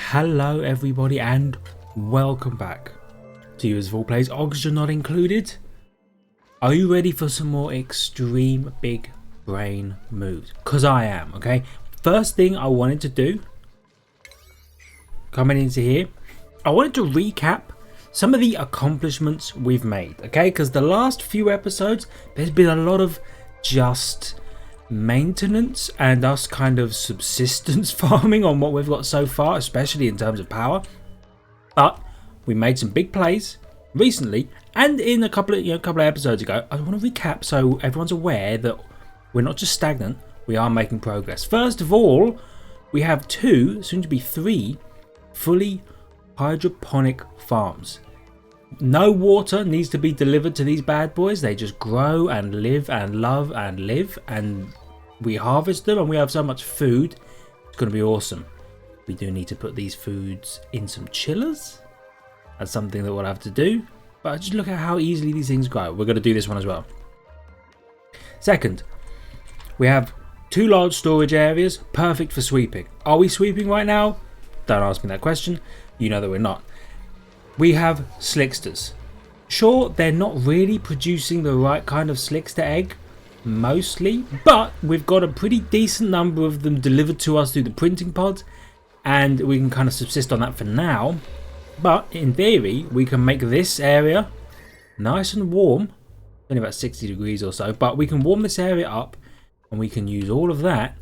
Hello everybody and welcome back to Users of All Plays, Oxygen not included. Are you ready for some more extreme big brain moves? Because I am, okay? First thing I wanted to do, coming into here, I wanted to recap some of the accomplishments we've made, okay? Because the last few episodes, there's been a lot of just maintenance and us kind of subsistence farming on what we've got so far, especially in terms of power. But we made some big plays recently, and in a couple of episodes ago. I want to recap so everyone's aware that we're not just stagnant, we are making progress. First of all, we have two, soon to be three, fully hydroponic farms. No water needs to be delivered to these bad boys. They just grow and live and love and live, and we harvest them and we have so much food. It's going to be awesome. We do need to put these foods in some chillers. That's something that we'll have to do. But just look at how easily these things grow. We're going to do this one as well. Second, we have two large storage areas, perfect for sweeping. Are we sweeping right now? Don't ask me that question. You know that we're not. We have slicksters. Sure, they're not really producing the right kind of slickster egg, mostly, but we've got a pretty decent number of them delivered to us through the printing pod, and we can kind of subsist on that for now. But in theory, we can make this area nice and warm, only about 60 degrees or so, but we can warm this area up and we can use all of that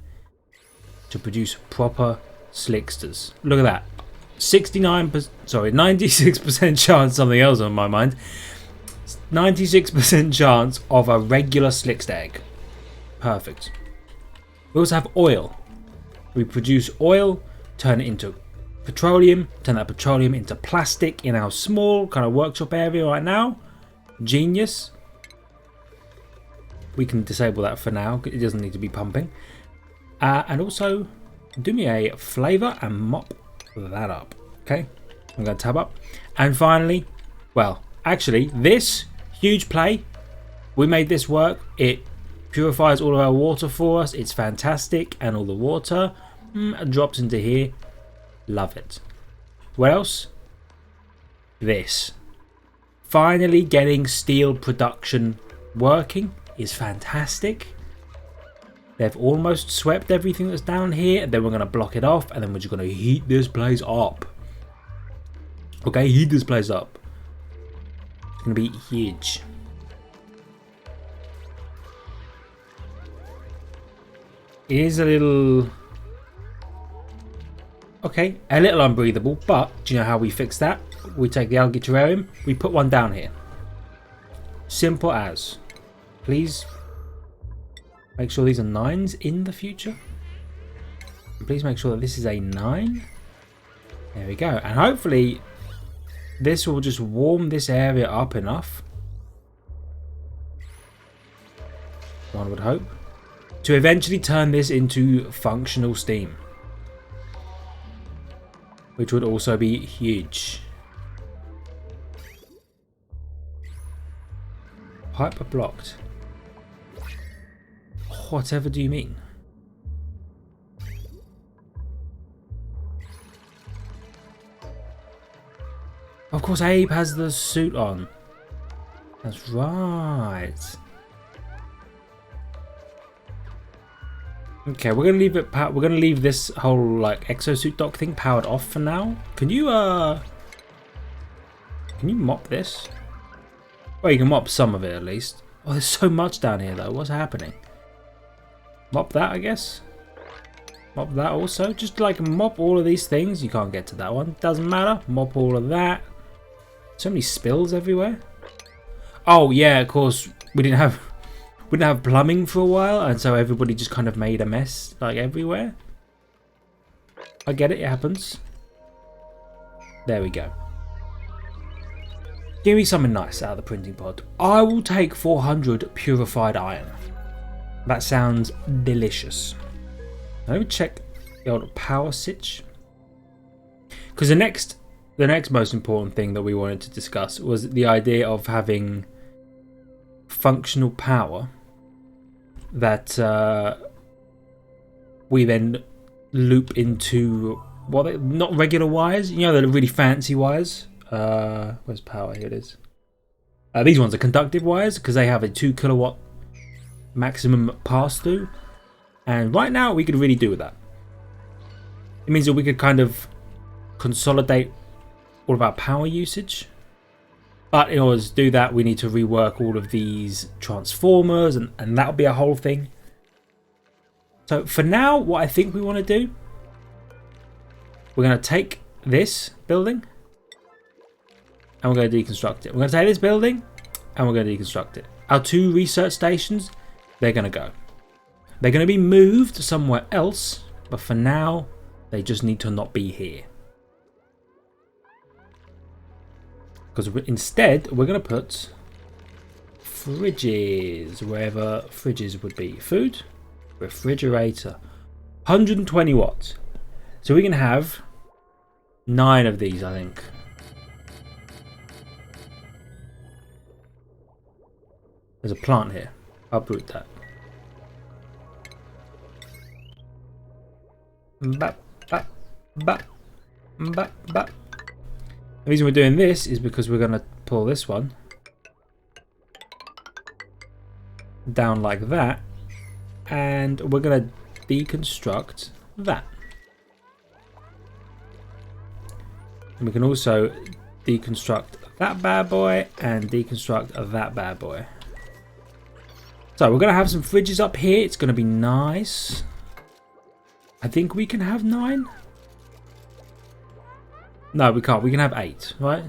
to produce proper slicksters. Look at that. 96% chance, something else on my mind. 96% chance of a regular slickster egg. Perfect. We also have oil. We produce oil, turn it into petroleum, turn that petroleum into plastic in our small kind of workshop area right now. Genius. We can disable that for now. It doesn't need to be pumping. And also, do me a flavor and mop that up. Okay, I'm going to tab up. And finally, well, actually, this huge play, we made this work. It purifies all of our water for us. It's fantastic. And all the water drops into here. Love it. What else? This. Finally getting steel production working is fantastic. They've almost swept everything that's down here, and then we're going to block it off, and then we're just going to heat this place up. Okay, heat this place up. It's going to be huge. It is a little... okay, a little unbreathable, but do you know how we fix that? We take the algae terrarium, we put one down here. Simple as. Please make sure these are 9s in the future. And please make sure that this is a 9. There we go. And hopefully this will just warm this area up enough, one would hope, to eventually turn this into functional steam, which would also be huge. Pipe blocked. Whatever do you mean? Of course, Abe has the suit on. That's right. Okay, we're gonna leave it. We're gonna leave this whole like exosuit dock thing powered off for now. Can you mop this? Well, you can mop some of it at least. Oh, there's so much down here though. What's happening? Mop that, I guess. Mop that also. Just like mop all of these things. You can't get to that one. Doesn't matter. Mop all of that. So many spills everywhere. Oh yeah, of course we didn't have plumbing for a while, and so everybody just kind of made a mess like everywhere. I get it. It happens. There we go. Give me something nice out of the printing pod. I will take 400 purified iron. That sounds delicious. Let me check the old power switch. Because the next most important thing that we wanted to discuss was the idea of having functional power that we then loop into Well, not regular wires. You know, the really fancy wires. Where's power? Here it is. These ones are conductive wires because they have a 2 kilowatt maximum pass through. And right now, we could really do with that. It means that we could kind of consolidate all of our power usage. But in order to do that, we need to rework all of these transformers, and that'll be a whole thing. So for now, what I think we want to do, we're going to take this building and we're going to deconstruct it. We're going to take this building and we're going to deconstruct it. Our 2 research stations, they're going to go. They're going to be moved somewhere else, but for now, they just need to not be here. Because instead, we're going to put fridges wherever fridges would be. Food, refrigerator, 120 watts. So we can have 9 of these, I think. There's a plant here. Uproot that. Bap, bap, bap, bap, bap. The reason we're doing this is because we're going to pull this one down like that, and we're going to deconstruct that. And we can also deconstruct that bad boy and deconstruct that bad boy. So we're going to have some fridges up here. It's going to be nice. I think we can have 9. No, we can't. We can have 8, right?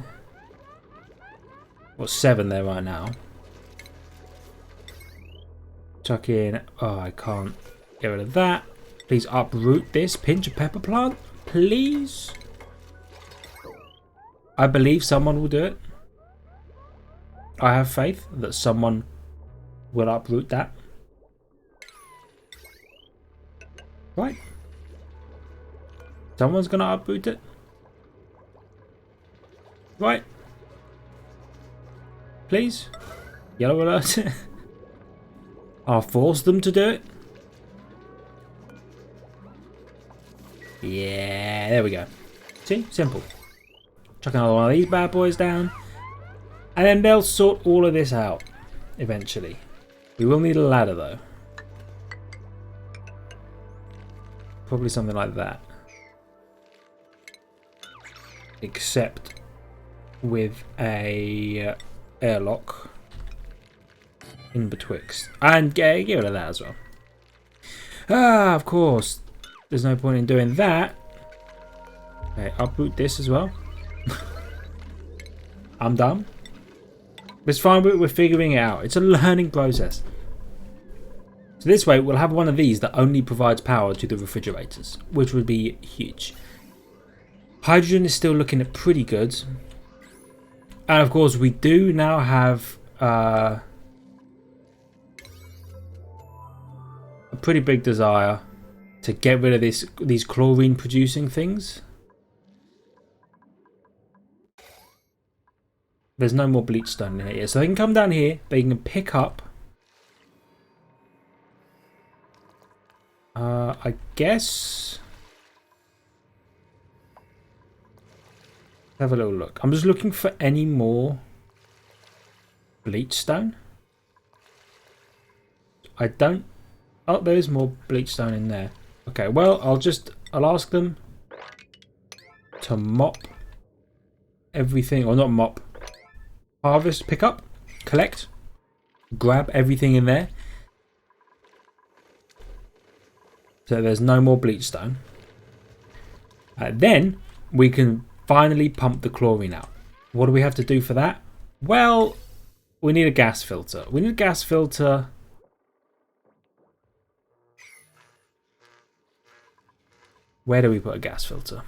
Well, 7 there right now. Chuck in. Oh, I can't get rid of that. Please uproot this pinch of pepper plant. Please. I believe someone will do it. I have faith that someone will uproot that. Right. Someone's going to uproot it. Right. Please. Yellow alert. I'll force them to do it. Yeah, there we go. See? Simple. Chuck another one of these bad boys down. And then they'll sort all of this out. Eventually. We will need a ladder though. Probably something like that. Except with a airlock in betwixt. And get rid of that as well. Ah, of course. There's no point in doing that. Okay, uproot this as well. I'm done. It's fine, we're figuring it out. It's a learning process. So this way, we'll have one of these that only provides power to the refrigerators, which would be huge. Hydrogen is still looking at pretty good. And of course, we do now have a pretty big desire to get rid of these chlorine producing things. There's no more bleach stone in here. So they can come down here. They can pick up. I guess. Have a little look. I'm just looking for any more bleach stone. I don't. Oh, there is more bleach stone in there. Okay, well, I'll ask them to mop everything, or not mop. Harvest, pick up, collect, grab everything in there. So there's no more bleach stone. Then we can finally pump the chlorine out. What do we have to do for that? Well, we need a gas filter. We need a gas filter. Where do we put a gas filter?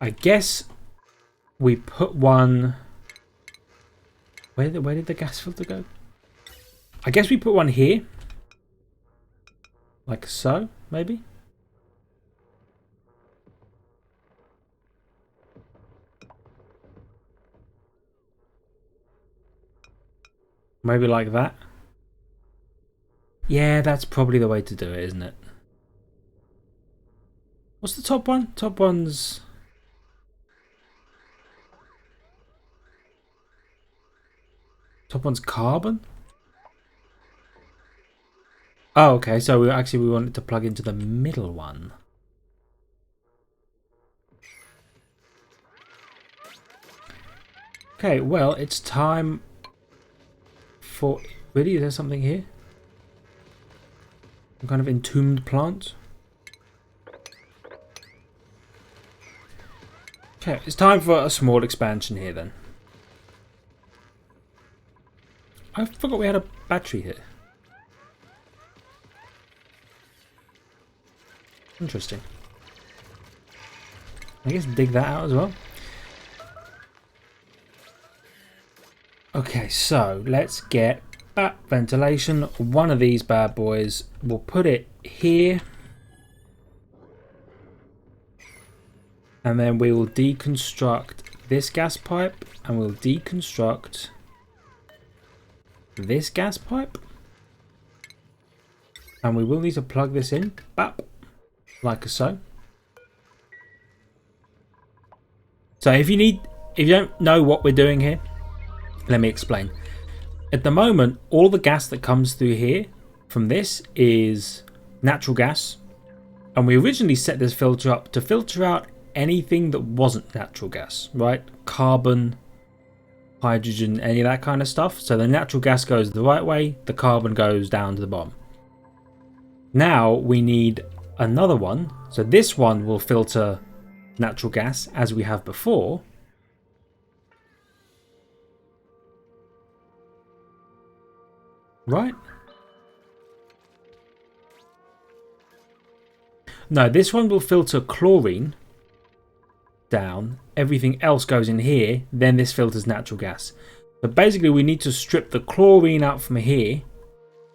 I guess we put one. Where did the gas filter go? I guess we put one here. Like so, maybe? Maybe like that. Yeah, that's probably the way to do it, isn't it? What's the top one? Top one's... Top one's carbon? Oh, okay, so we want it to plug into the middle one. Okay, well, it's time for... Really, is there something here? Some kind of entombed plant? Okay, it's time for a small expansion here then. I forgot we had a battery here. Interesting. I guess dig that out as well. Okay, so let's get back ventilation. One of these bad boys. We'll put it here. And then we will deconstruct this gas pipe. And we'll deconstruct this gas pipe. And we will need to plug this in. Bap. Like so. So if you don't know what we're doing here, let me explain. At the moment, all the gas that comes through here from this is natural gas. And we originally set this filter up to filter out anything that wasn't natural gas, right? Carbon, hydrogen, any of that kind of stuff. So the natural gas goes the right way, the carbon goes down to the bottom. Now we need another one. So this one will filter natural gas as we have before. Right? No, this one will filter chlorine down. Everything else goes in here. Then this filters natural gas. But basically we need to strip the chlorine out from here.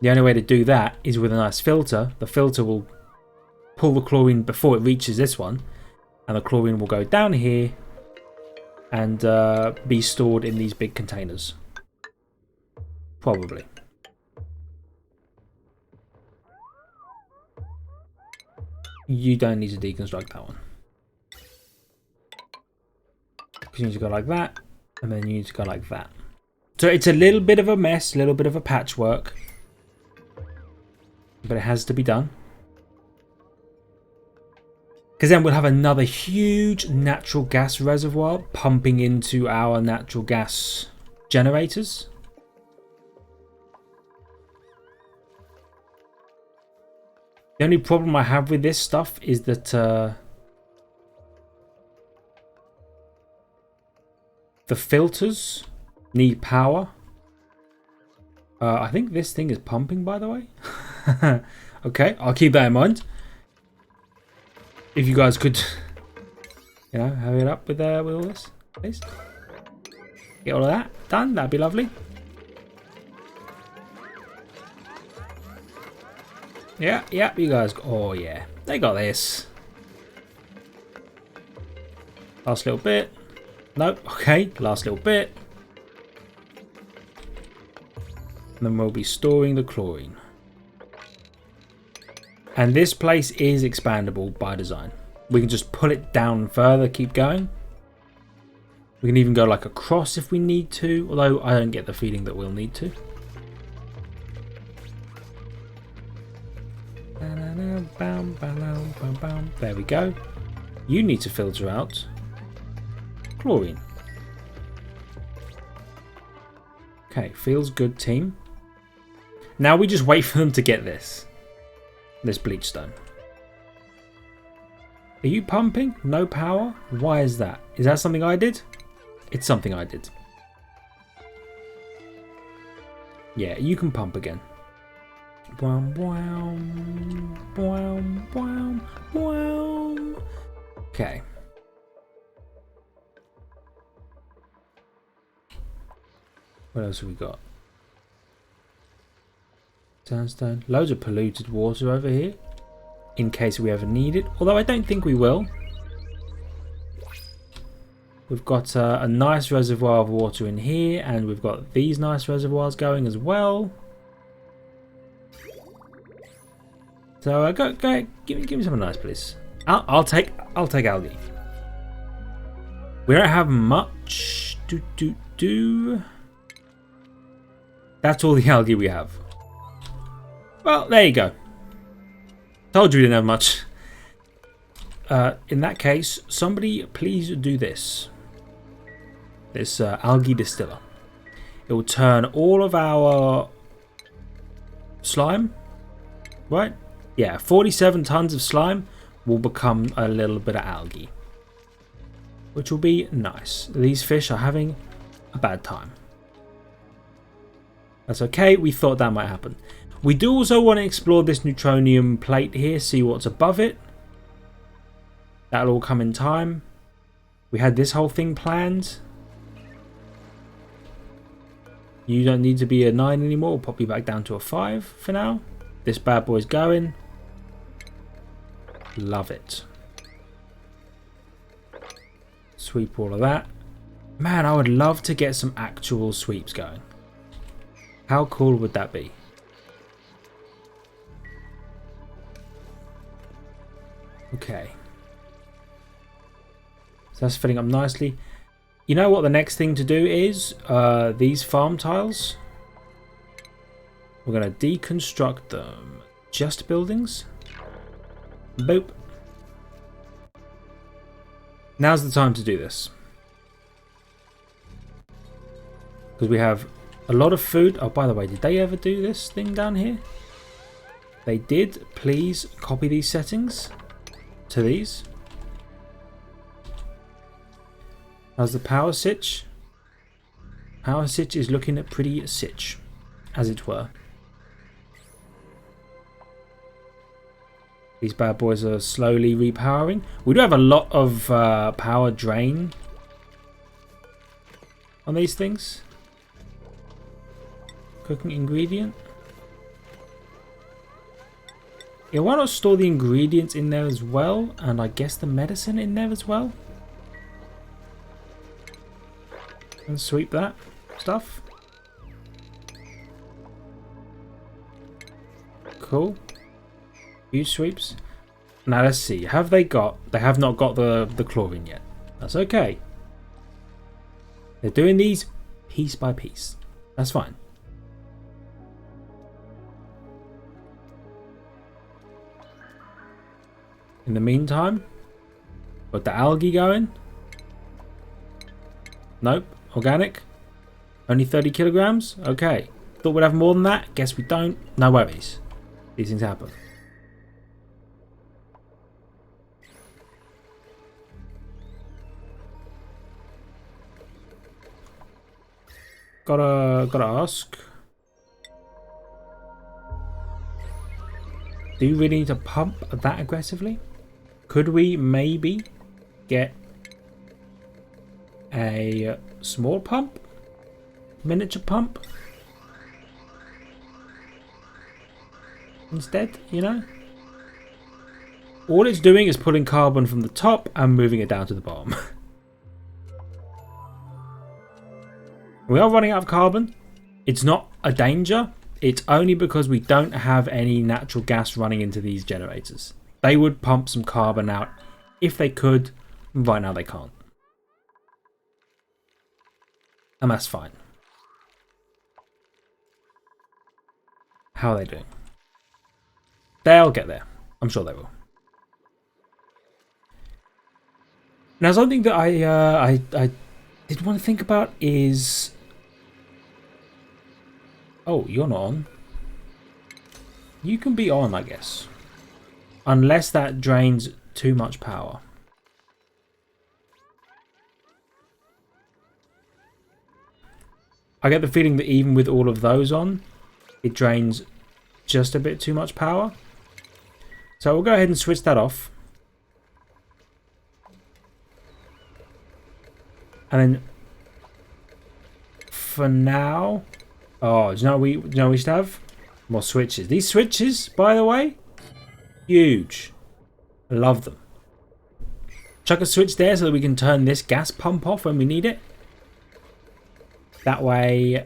The only way to do that is with a nice filter. The filter will pull the chlorine before it reaches this one. And the chlorine will go down here and be stored in these big containers. Probably. You don't need to deconstruct that one. Because you need to go like that, and then you need to go like that. So it's a little bit of a mess, a little bit of a patchwork. But it has to be done. Because then we'll have another huge natural gas reservoir pumping into our natural gas generators. The only problem I have with this stuff is that the filters need power. I think this thing is pumping, by the way. Okay, I'll keep that in mind. If you guys could, you know, hurry it up with all this, please. Get all of that done, that'd be lovely. Yeah, you guys. Oh yeah, they got this. Last little bit. Nope. Okay, last little bit. And then we'll be storing the chlorine. And this place is expandable by design. We can just pull it down further, keep going. We can even go like across if we need to, although I don't get the feeling that we'll need to. There we go. You need to filter out chlorine. Okay, feels good, team. Now we just wait for them to get this bleach stone. Are you pumping? No power? Why is that? Is that something I did? It's something I did. Yeah, you can pump again. Okay. What else have we got? Sandstone. Loads of polluted water over here. In case we ever need it. Although I don't think we will. We've got a nice reservoir of water in here. And we've got these nice reservoirs going as well. So go give me something nice, please. I'll take algae. We don't have much. That's all the algae we have. Well, there you go. Told you we didn't have much. In that case, somebody please do this. This algae distiller. It will turn all of our slime, right? Yeah, 47 tons of slime will become a little bit of algae, which will be nice. These fish are having a bad time. That's okay, we thought that might happen. We do also want to explore this neutronium plate here, see what's above it. That'll all come in time. We had this whole thing planned. You don't need to be a 9 anymore. We'll pop you back down to a 5 for now. This bad boy's going. Love it. Sweep all of that. Man, I would love to get some actual sweeps going. How cool would that be? Okay. So that's filling up nicely. You know what the next thing to do is? These farm tiles. We're going to deconstruct them. Just buildings. Boop. Now's the time to do this. Because we have a lot of food. Oh, by the way, did they ever do this thing down here? They did. Please copy these settings to these. How's the power sitch? Power sitch is looking at pretty sitch, as it were. These bad boys are slowly repowering. We do have a lot of power drain on these things. Cooking ingredient. Yeah, why not store the ingredients in there as well? And I guess the medicine in there as well? And sweep that stuff. Cool. Few sweeps. Now let's see. Have they got... They have not got the chlorine yet. That's okay. They're doing these piece by piece. That's fine. In the meantime, got the algae going. Nope. Organic. Only 30 kilograms. Okay. Thought we'd have more than that. Guess we don't. No worries. These things happen. Gotta ask. Do you really need to pump that aggressively? Could we maybe get a small pump? Miniature pump? Instead, you know? All it's doing is pulling carbon from the top and moving it down to the bottom. We are running out of carbon. It's not a danger. It's only because we don't have any natural gas running into these generators. They would pump some carbon out if they could. Right now they can't. And that's fine. How are they doing? They'll get there. I'm sure they will. Now something that I did want to think about is... Oh, you're not on. You can be on, I guess. Unless that drains too much power. I get the feeling that even with all of those on, it drains just a bit too much power. So we'll go ahead and switch that off. And then for now... Oh, do you know what we should have? More switches. These switches, by the way, huge. I love them. Chuck a switch there so that we can turn this gas pump off when we need it. That way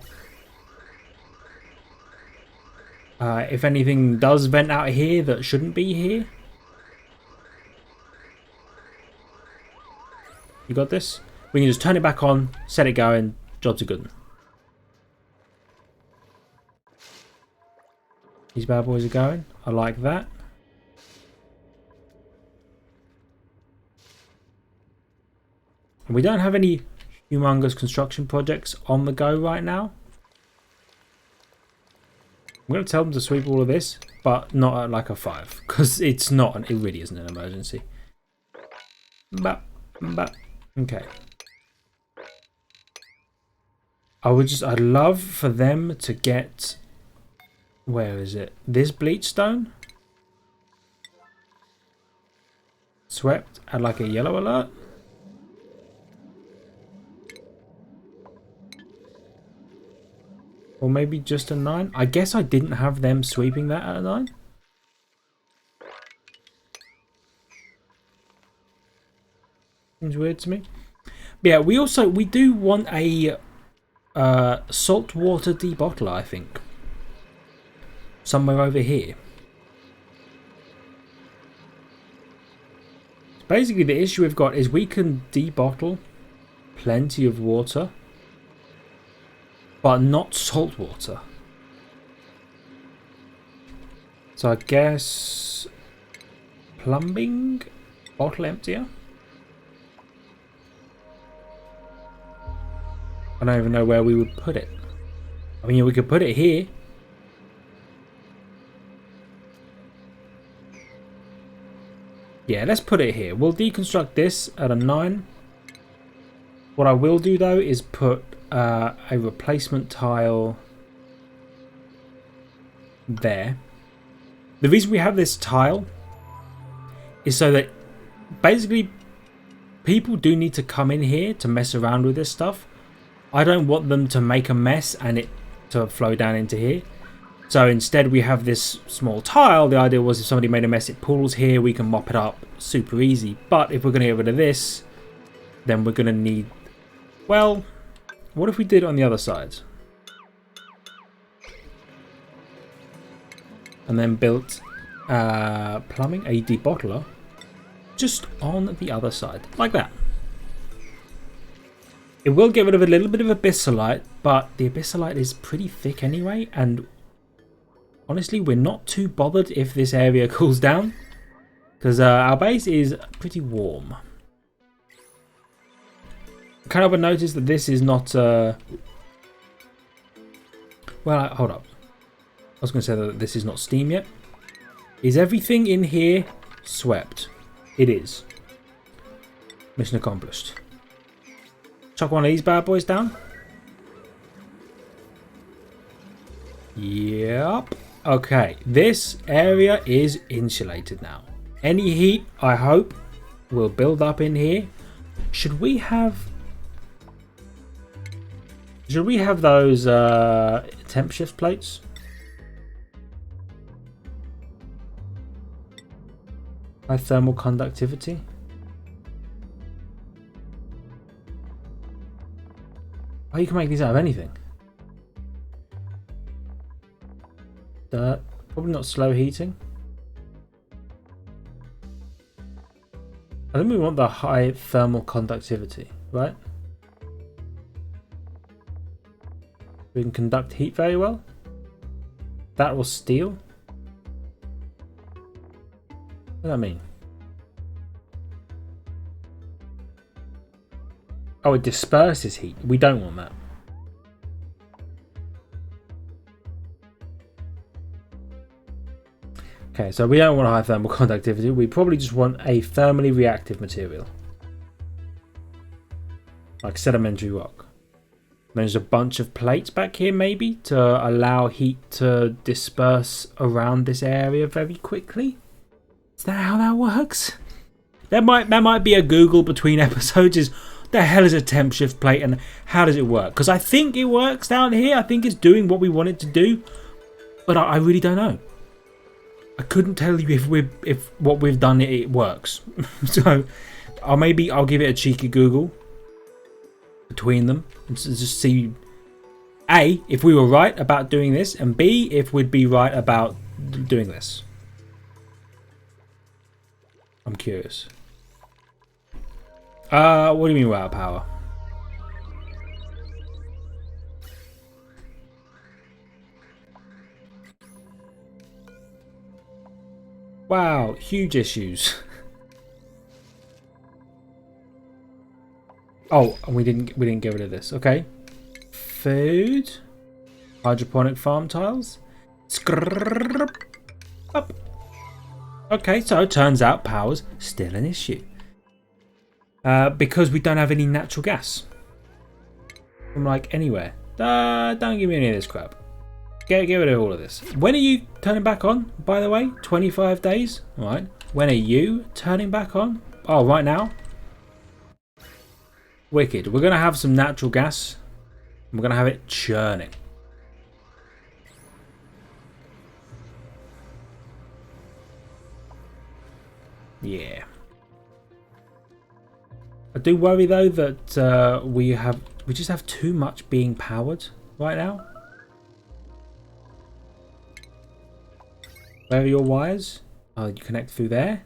If anything does vent out here that shouldn't be here. You got this? We can just turn it back on, set it going, jobs are good. These bad boys are going. I like that. And we don't have any humongous construction projects on the go right now. I'm going to tell them to sweep all of this, but not at like a 5, because it's not. It really isn't an emergency. But okay. I'd love for them to get. Where is it? This bleach stone swept at like a yellow alert. Or maybe just a 9. I guess I didn't have them sweeping that at a 9. Seems weird to me. But yeah, we do want a saltwater debottler, I think. Somewhere over here. Basically, the issue we've got is we can debottle plenty of water, but not salt water. So I guess plumbing, bottle emptier. I don't even know where we would put it. I mean, we could put it here. Yeah, let's put it here. We'll deconstruct this at a 9. What I will do though is put a replacement tile there. The reason we have this tile is so that basically people do need to come in here to mess around with this stuff. I don't want them to make a mess and it to flow down into here. So instead we have this small tile. The idea was if somebody made a mess, it pools here, we can mop it up super easy. But if we're going to get rid of this, then we're going to need... Well, what if we did it on the other side? And then built plumbing, a debottler, just on the other side, like that. It will get rid of a little bit of abyssalite, but the abyssalite is pretty thick anyway, and honestly, we're not too bothered if this area cools down, because our base is pretty warm. Kind of notice that this is not... Well, hold up. I was going to say that this is not steam yet. Is everything in here swept? It is. Mission accomplished. Chuck one of these bad boys down. Yep. Okay, this area is insulated now. Any heat, I hope, will build up in here. Should we have those temp shift plates? High thermal conductivity. Oh, you can make these out of anything. Dirt. Probably not slow heating. I think we want the high thermal conductivity, right? We can conduct heat very well. That was steel. What does that mean? Oh, it disperses heat. We don't want that. Okay, so we don't want high thermal conductivity. We probably just want a thermally reactive material. Like sedimentary rock. There's a bunch of plates back here maybe to allow heat to disperse around this area very quickly. Is that how that works? That might be a Google between episodes. Is the hell is a temp shift plate and how does it work? Because I think it works down here. I think it's doing what we want it to do, but I really don't know. I couldn't tell you if what we've done it works. So I'll give it a cheeky Google between them and just see. A, if we were right about doing this, and B, if we'd be right about doing this. I'm curious. What do you mean we're out of power? Wow, huge issues. Oh, and we didn't get rid of this. Okay. Food. Hydroponic farm tiles. Up. Okay, so it turns out power's still an issue. Because we don't have any natural gas. From like anywhere. Don't give me any of this crap. Get rid of all of this. When are you turning back on, by the way? 25 days? Alright. When are you turning back on? Oh, right now? Wicked. We're going to have some natural gas. We're going to have it churning. Yeah. I do worry though that we just have too much being powered right now. Where are your wires? Oh, you connect through there?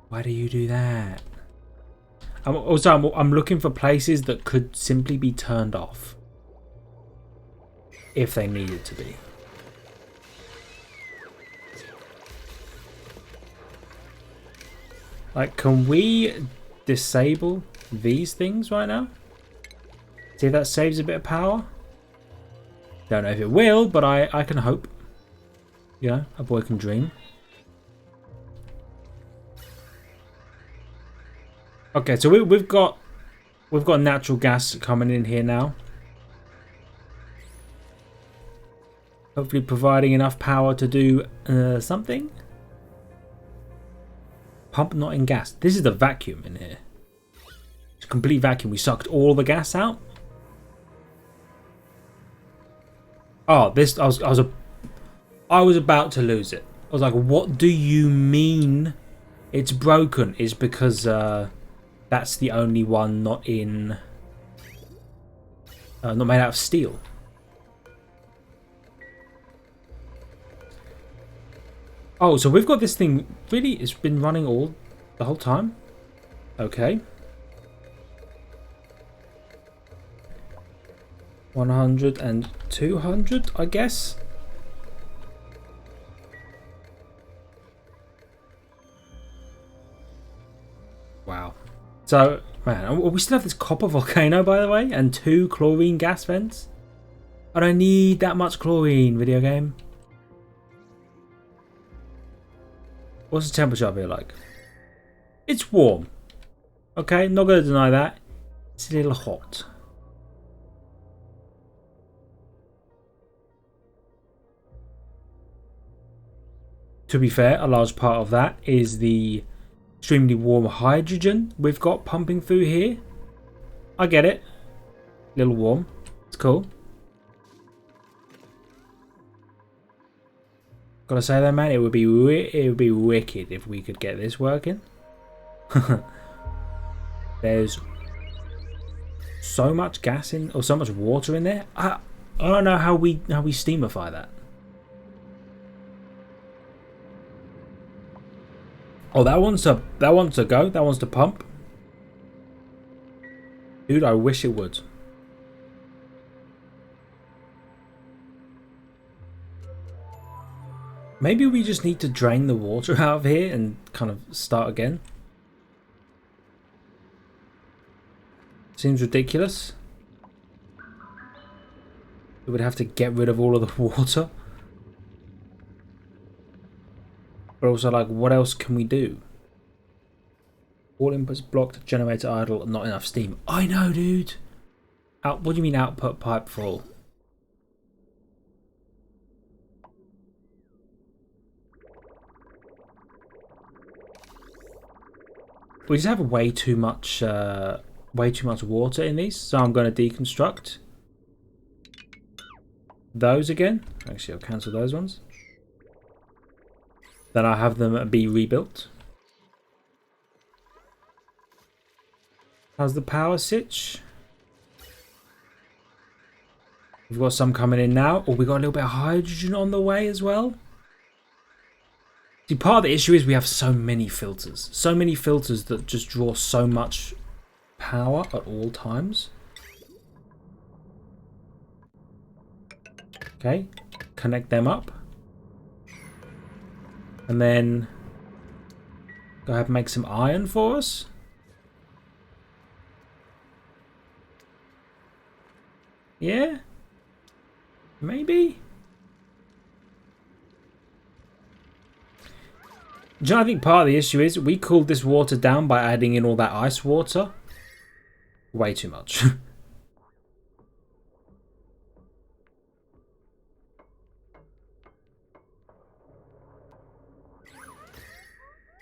Why do you do that? I'm looking for places that could simply be turned off. If they needed to be. Like, can we disable these things right now? See if that saves a bit of power? Don't know if it will, but I can hope. You know, a boy can dream. Okay, so we've got natural gas coming in here now. Hopefully providing enough power to do something. Pump not in gas. This is the vacuum in here. It's a complete vacuum. We sucked all the gas out. Oh, this I was about to lose it. I was like, what do you mean it's broken? Is because that's the only one not in not made out of steel. Oh, so we've got this thing. Really, it's been running the whole time. Okay. 100 and 200, I guess. Wow. So, man, we still have this copper volcano, by the way, and 2 chlorine gas vents. I don't need that much chlorine, video game. What's the temperature up here like? It's warm. Okay, not going to deny that. It's a little hot. To be fair, a large part of that is the extremely warm hydrogen we've got pumping through here. I get it. A little warm. It's cool. Gotta say though, man, it would be wicked if we could get this working. There's so much gas in, or so much water in there. I don't know how we steamify that. Oh, that wants to go. That wants to pump. Dude, I wish it would. Maybe we just need to drain the water out of here and kind of start again. Seems ridiculous. We would have to get rid of all of the water. But also, like, what else can we do? All inputs blocked, generator idle, not enough steam. I know, dude. What do you mean output pipe full? We just have way too much water in these, so I'm going to deconstruct those again. Actually, I'll cancel those ones. Then I'll have them be rebuilt. How's the power sitch? We've got some coming in now. Oh, we got a little bit of hydrogen on the way as well. See, part of the issue is we have so many filters. So many filters that just draw so much power at all times. Okay, connect them up. And then go ahead and make some iron for us. Yeah? Maybe? Do you know, I think part of the issue is we cooled this water down by adding in all that ice water. Way too much.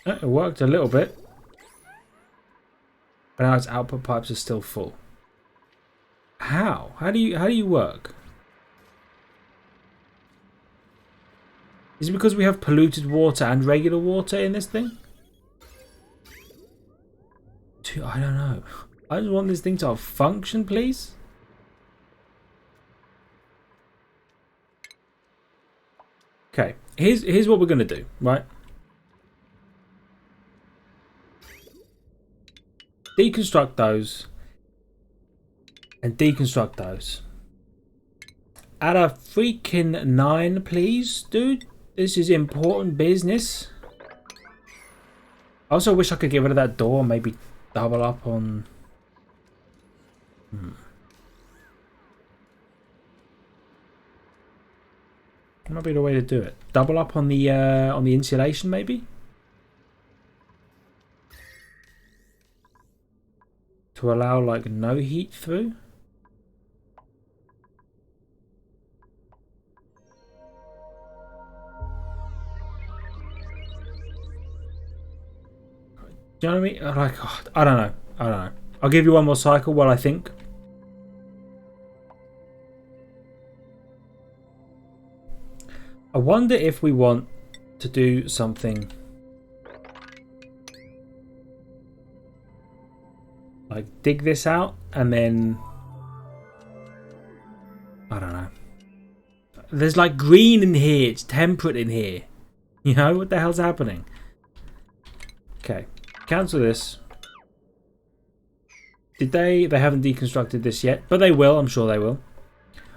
It worked a little bit. But now its output pipes are still full. How? How do you work? Is it because we have polluted water and regular water in this thing? I don't know. I just want this thing to function, please. Okay, here's what we're gonna do, right? Deconstruct those and deconstruct those. Add a freaking 9, please, dude. This is important business. I also wish I could get rid of that door and maybe double up on... That might be the way to do it. Double up on the insulation, maybe? To allow, like, no heat through? Do you know what I mean? Like, oh, I don't know. I don't know. I'll give you one more cycle while I think. I wonder if we want to do something like dig this out and then I don't know. There's like green in here. It's temperate in here. You know what the hell's happening? Okay. Cancel this. Did they? They haven't deconstructed this yet, but they will. I'm sure they will.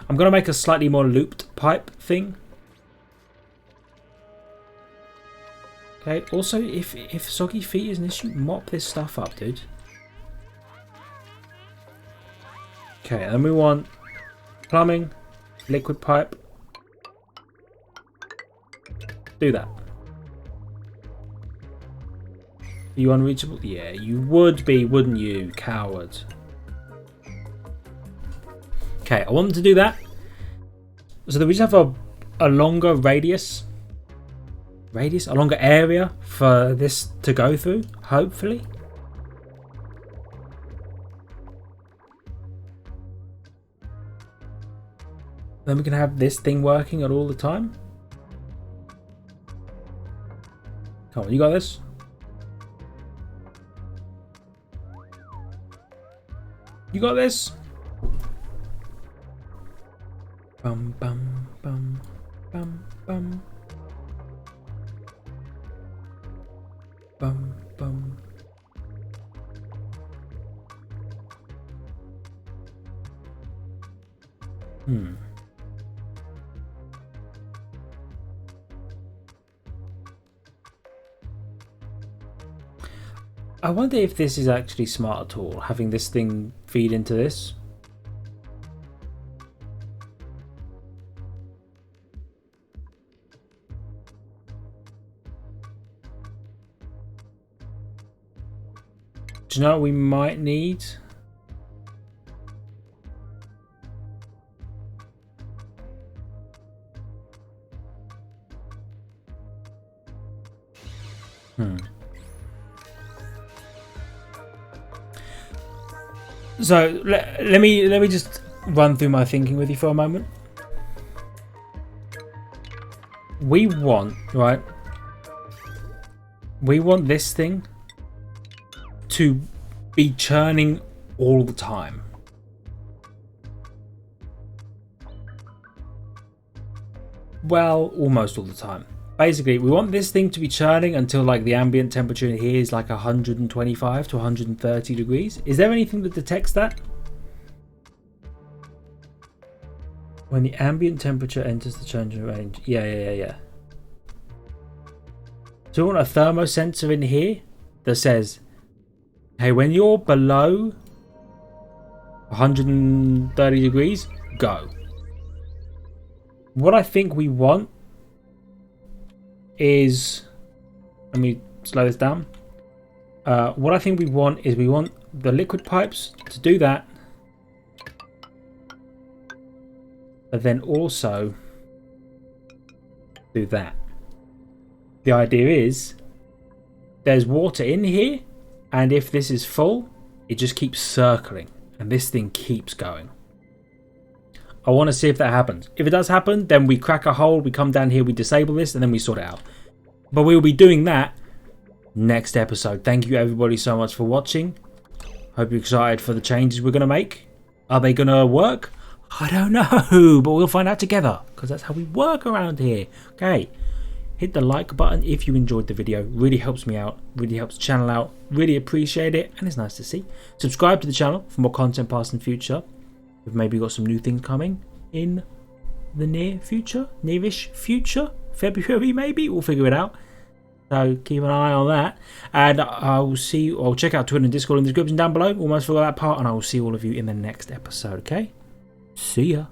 I'm going to make a slightly more looped pipe thing. Okay, also, if soggy feet is an issue, mop this stuff up, dude. Okay, and then we want plumbing, liquid pipe. Do that. Are you unreachable? Yeah, you would be, wouldn't you, coward? Okay, I want them to do that. So that we just have a longer radius. A longer area for this to go through, hopefully. Then we can have this thing working at all the time. Come on, you got this? You got this? Bum bum bum bum bum. Bum bum. I wonder if this is actually smart at all, having this thing feed into this. Do you know what we might need? So let me just run through my thinking with you for a moment. We want, right? We want this thing to be churning all the time. Well, almost all the time. Basically, we want this thing to be churning until like the ambient temperature in here is like 125 to 130 degrees. Is there anything that detects that? When the ambient temperature enters the changing range. Yeah. So we want a thermosensor in here that says, hey, when you're below 130 degrees, go. What I think we want is, let me slow this down. What I think we want is we want the liquid pipes to do that, but then also do that. The idea is there's water in here, and if this is full, it just keeps circling, and this thing keeps going. I want to see if that happens. If it does happen, then we crack a hole, we come down here, we disable this, and then we sort it out. But we will be doing that next episode. Thank you everybody so much for watching. Hope you're excited for the changes we're going to make. Are they going to work? I don't know, but we'll find out together, because that's how we work around here. Okay, hit the like button if you enjoyed the video. Really helps me out, really helps the channel out. Really appreciate it, and it's nice to see. Subscribe to the channel for more content past and future. We've maybe got some new things coming in the nearish future, February maybe, we'll figure it out. So keep an eye on that, and I'll see you. I'll check out Twitter and Discord in the description down below. Almost forgot that part, and I will see all of you in the next episode. Okay, see ya.